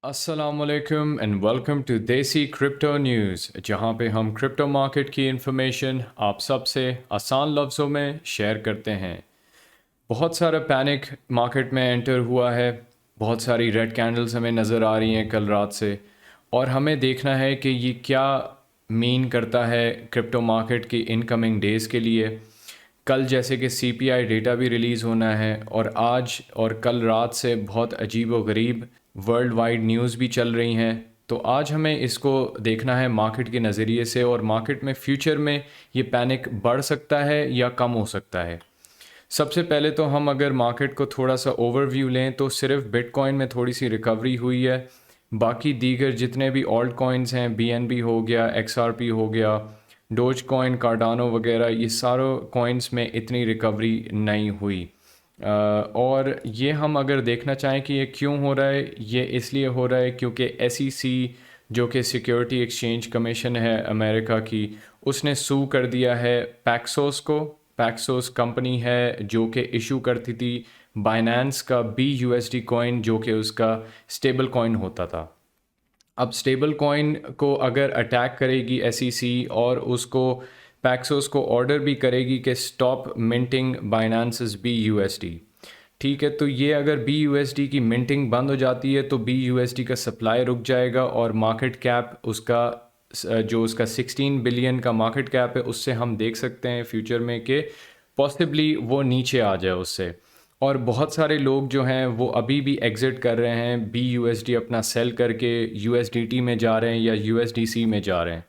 अस्सलामुअलैकुम and welcome to देसी crypto news, जहां पे हम क्रिप्टो मार्केट की इन्फॉर्मेशन आप सबसे आसान लफ्ज़ों में शेयर करते हैं। बहुत सारा पैनिक मार्केट में एंटर हुआ है। बहुत सारी रेड कैंडल्स हमें नज़र आ रही हैं कल रात से, और हमें देखना है कि ये क्या मीन करता है क्रिप्टो मार्केट की इनकमिंग डेज़ के लिए। कल जैसे कि सीपीआई डेटा भी रिलीज़ होना है, और आज और कल रात से बहुत अजीब व गरीब वर्ल्ड वाइड न्यूज़ भी चल रही हैं। तो आज हमें इसको देखना है मार्केट के नज़रिए से, और मार्केट में फ्यूचर में ये पैनिक बढ़ सकता है या कम हो सकता है। सबसे पहले तो हम अगर मार्केट को थोड़ा सा ओवरव्यू लें तो सिर्फ बिटकॉइन में थोड़ी सी रिकवरी हुई है। बाकी दीगर जितने भी ऑल्ट कॉइन्स हैं, बीएनबी हो गया, एक्सआरपी हो गया, डोज कॉइन, कार्डानो वगैरह, ये सारों कॉइन्स में इतनी रिकवरी नहीं हुई। और ये हम अगर देखना चाहें कि ये क्यों हो रहा है, ये इसलिए हो रहा है क्योंकि एसईसी जो कि सिक्योरिटी एक्सचेंज कमीशन है अमेरिका की, उसने सू कर दिया है पैक्सोस को। पैक्सोस कंपनी है जो कि इशू करती थी बाइनेंस का BUSD कॉइन, जो कि उसका स्टेबल कॉइन होता था। अब स्टेबल कॉइन को अगर अटैक करेगी एसईसी और उसको पैक्सोस को ऑर्डर भी करेगी कि स्टॉप मिंटिंग बाइनेंसेस BUSD, ठीक है, तो ये अगर BUSD की मिंटिंग बंद हो जाती है तो BUSD का सप्लाई रुक जाएगा, और मार्केट कैप उसका जो उसका 16 बिलियन का मार्केट कैप है, उससे हम देख सकते हैं फ्यूचर में कि पॉसिबली वो नीचे आ जाए उससे। और बहुत सारे लोग जो हैं वो अभी भी एग्ज़िट कर रहे हैं, BUSD अपना सेल करके USDT में जा रहे हैं या USDC में जा रहे हैं।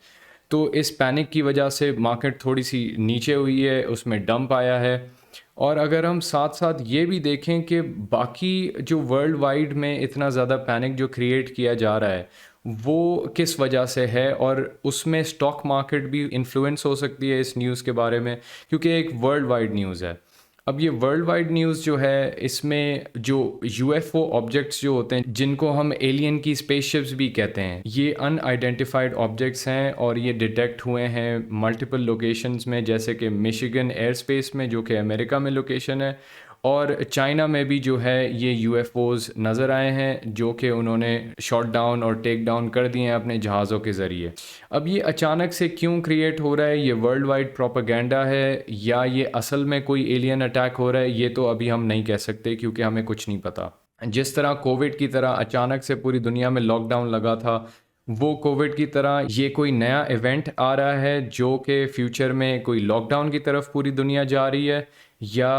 तो इस पैनिक की वजह से मार्केट थोड़ी सी नीचे हुई है, उसमें डंप आया है। और अगर हम साथ साथ ये भी देखें कि बाकी जो वर्ल्ड वाइड में इतना ज़्यादा पैनिक जो क्रिएट किया जा रहा है, वो किस वजह से है, और उसमें स्टॉक मार्केट भी इन्फ्लुएंस हो सकती है इस न्यूज़ के बारे में, क्योंकि एक वर्ल्ड वाइड न्यूज़ है। अब ये वर्ल्ड वाइड न्यूज़ जो है, इसमें जो यूएफओ ऑब्जेक्ट्स जो होते हैं, जिनको हम एलियन की स्पेसशिप्स भी कहते हैं, ये अनआइडेंटिफाइड ऑब्जेक्ट्स हैं, और ये डिटेक्ट हुए हैं मल्टीपल लोकेशंस में, जैसे कि मिशिगन एयर स्पेस में जो कि अमेरिका में लोकेशन है, और चाइना में भी जो है ये यूएफओज नज़र आए हैं, जो कि उन्होंने शॉट डाउन और टेक डाउन कर दिए हैं अपने जहाज़ों के ज़रिए। अब ये अचानक से क्यों क्रिएट हो रहा है, ये वर्ल्ड वाइड प्रोपेगेंडा है या ये असल में कोई एलियन अटैक हो रहा है, ये तो अभी हम नहीं कह सकते क्योंकि हमें कुछ नहीं पता। जिस तरह कोविड की तरह अचानक से पूरी दुनिया में लॉकडाउन लगा था, वो कोविड की तरह ये कोई नया इवेंट आ रहा है जो कि फ्यूचर में कोई लॉकडाउन की तरफ पूरी दुनिया जा रही है, या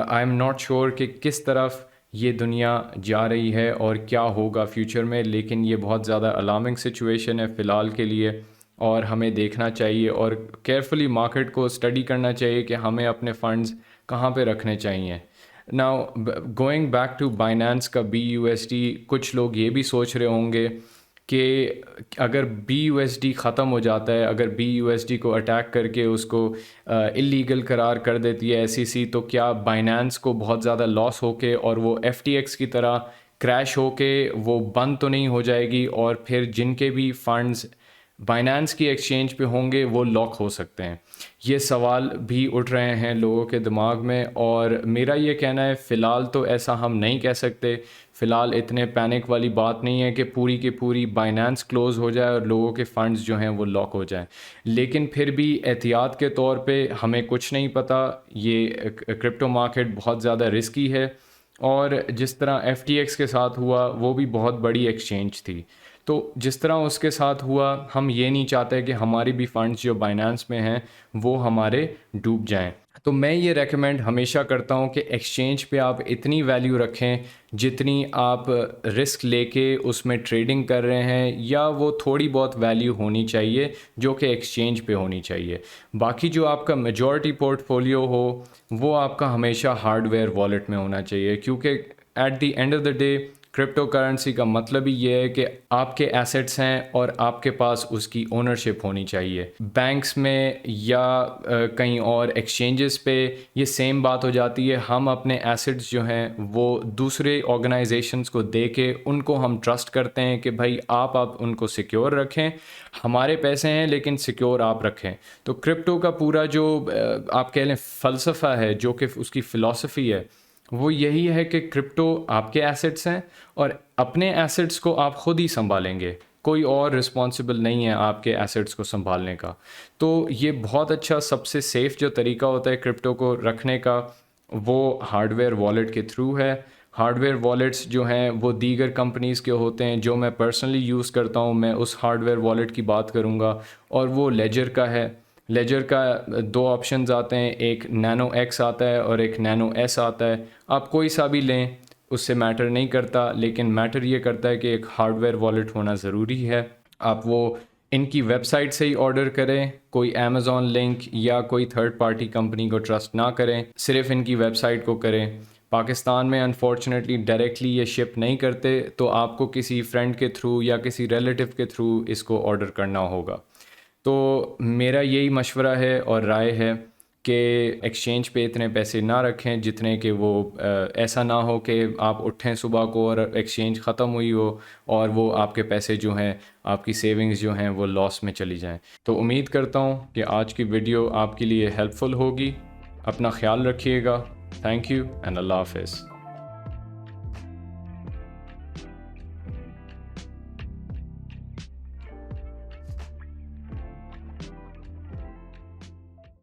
आई एम नॉट श्योर कि किस तरफ ये दुनिया जा रही है और क्या होगा फ्यूचर में। लेकिन ये बहुत ज़्यादा अलार्मिंग सिचुएशन है फ़िलहाल के लिए, और हमें देखना चाहिए और केयरफुली मार्केट को स्टडी करना चाहिए कि हमें अपने फंड्स कहाँ पे रखने चाहिए। Now going back to Binance का BUSD, कुछ लोग ये भी सोच रहे होंगे कि अगर BUSD ख़त्म हो जाता है, अगर BUSD को अटैक करके उसको इलीगल करार कर देती है SEC, तो क्या बाइनेंस को बहुत ज़्यादा लॉस होके और वो FTX की तरह क्रैश होके वो बंद तो नहीं हो जाएगी, और फिर जिनके भी फंड्स बाइनेंस की एक्सचेंज पे होंगे वो लॉक हो सकते हैं। ये सवाल भी उठ रहे हैं लोगों के दिमाग में, और मेरा ये कहना है फ़िलहाल तो ऐसा हम नहीं कह सकते। फ़िलहाल इतने पैनिक वाली बात नहीं है कि पूरी की पूरी बाइनेंस क्लोज़ हो जाए और लोगों के फंड्स जो हैं वो लॉक हो जाएं। लेकिन फिर भी एहतियात के तौर पे हमें कुछ नहीं पता। ये क्रिप्टो मार्केट बहुत ज़्यादा रिस्की है, और जिस तरह FTX के साथ हुआ, वो भी बहुत बड़ी एक्सचेंज थी। तो जिस तरह उसके साथ हुआ, हम ये नहीं चाहते कि हमारी भी फंड्स जो बाइनेंस में हैं वो हमारे डूब जाएं। तो मैं ये रेकमेंड हमेशा करता हूँ कि एक्सचेंज पे आप इतनी वैल्यू रखें जितनी आप रिस्क लेके उसमें ट्रेडिंग कर रहे हैं, या वो थोड़ी बहुत वैल्यू होनी चाहिए जो कि एक्सचेंज पे होनी चाहिए। बाकी जो आपका मेजॉरिटी पोर्टफोलियो हो, वो आपका हमेशा हार्डवेयर वॉलेट में होना चाहिए, क्योंकि at the end of the day crypto currency का मतलब ही ये है कि आपके एसेट्स हैं और आपके पास उसकी ओनरशिप होनी चाहिए। बैंक्स में या कहीं और एक्सचेंजेस पे ये सेम बात हो जाती है। हम अपने एसेट्स जो हैं वो दूसरे ऑर्गेनाइजेशंस को दे के उनको हम ट्रस्ट करते हैं कि भाई आप उनको सिक्योर रखें, हमारे पैसे हैं लेकिन सिक्योर आप रखें। तो क्रिप्टो का पूरा जो आप कह लें फ़लसफ़ा है, जो कि उसकी फ़िलॉसफ़ी है, वो यही है कि क्रिप्टो आपके एसेट्स हैं और अपने एसेट्स को आप खुद ही संभालेंगे, कोई और रिस्पॉन्सिबल नहीं है आपके एसेट्स को संभालने का। तो ये बहुत अच्छा सबसे सेफ़ जो तरीका होता है क्रिप्टो को रखने का, वो हार्डवेयर वॉलेट के थ्रू है। हार्डवेयर वॉलेट्स जो हैं वो दीगर कंपनीज़ के होते हैं, जो मैं पर्सनली यूज़ करता हूँ, मैं उस हार्डवेयर वॉलेट की बात करूँगा, और वो लेजर का है। लेजर का दो ऑप्शंस आते हैं, एक नैनो एक्स आता है और एक नैनो एस आता है। आप कोई सा भी लें, उससे मैटर नहीं करता, लेकिन मैटर ये करता है कि एक हार्डवेयर वॉलेट होना ज़रूरी है। आप वो इनकी वेबसाइट से ही ऑर्डर करें, कोई अमेज़ॉन लिंक या कोई थर्ड पार्टी कंपनी को ट्रस्ट ना करें, सिर्फ़ इनकी वेबसाइट को करें। पाकिस्तान में अनफॉर्चुनेटली डायरेक्टली ये शिप नहीं करते, तो आपको किसी फ्रेंड के थ्रू या किसी रिलेटिव के थ्रू इसको ऑर्डर करना होगा। तो मेरा यही मशवरा है और राय है कि एक्सचेंज पे इतने पैसे ना रखें जितने कि वो ऐसा ना हो कि आप उठें सुबह को और एक्सचेंज ख़त्म हुई हो और वो आपके पैसे जो हैं, आपकी सेविंग्स जो हैं, वो लॉस में चली जाएं। तो उम्मीद करता हूँ कि आज की वीडियो आपके लिए हेल्पफुल होगी। अपना ख्याल रखिएगा। थैंक यू एंड अल्लाह हाफ़िज़।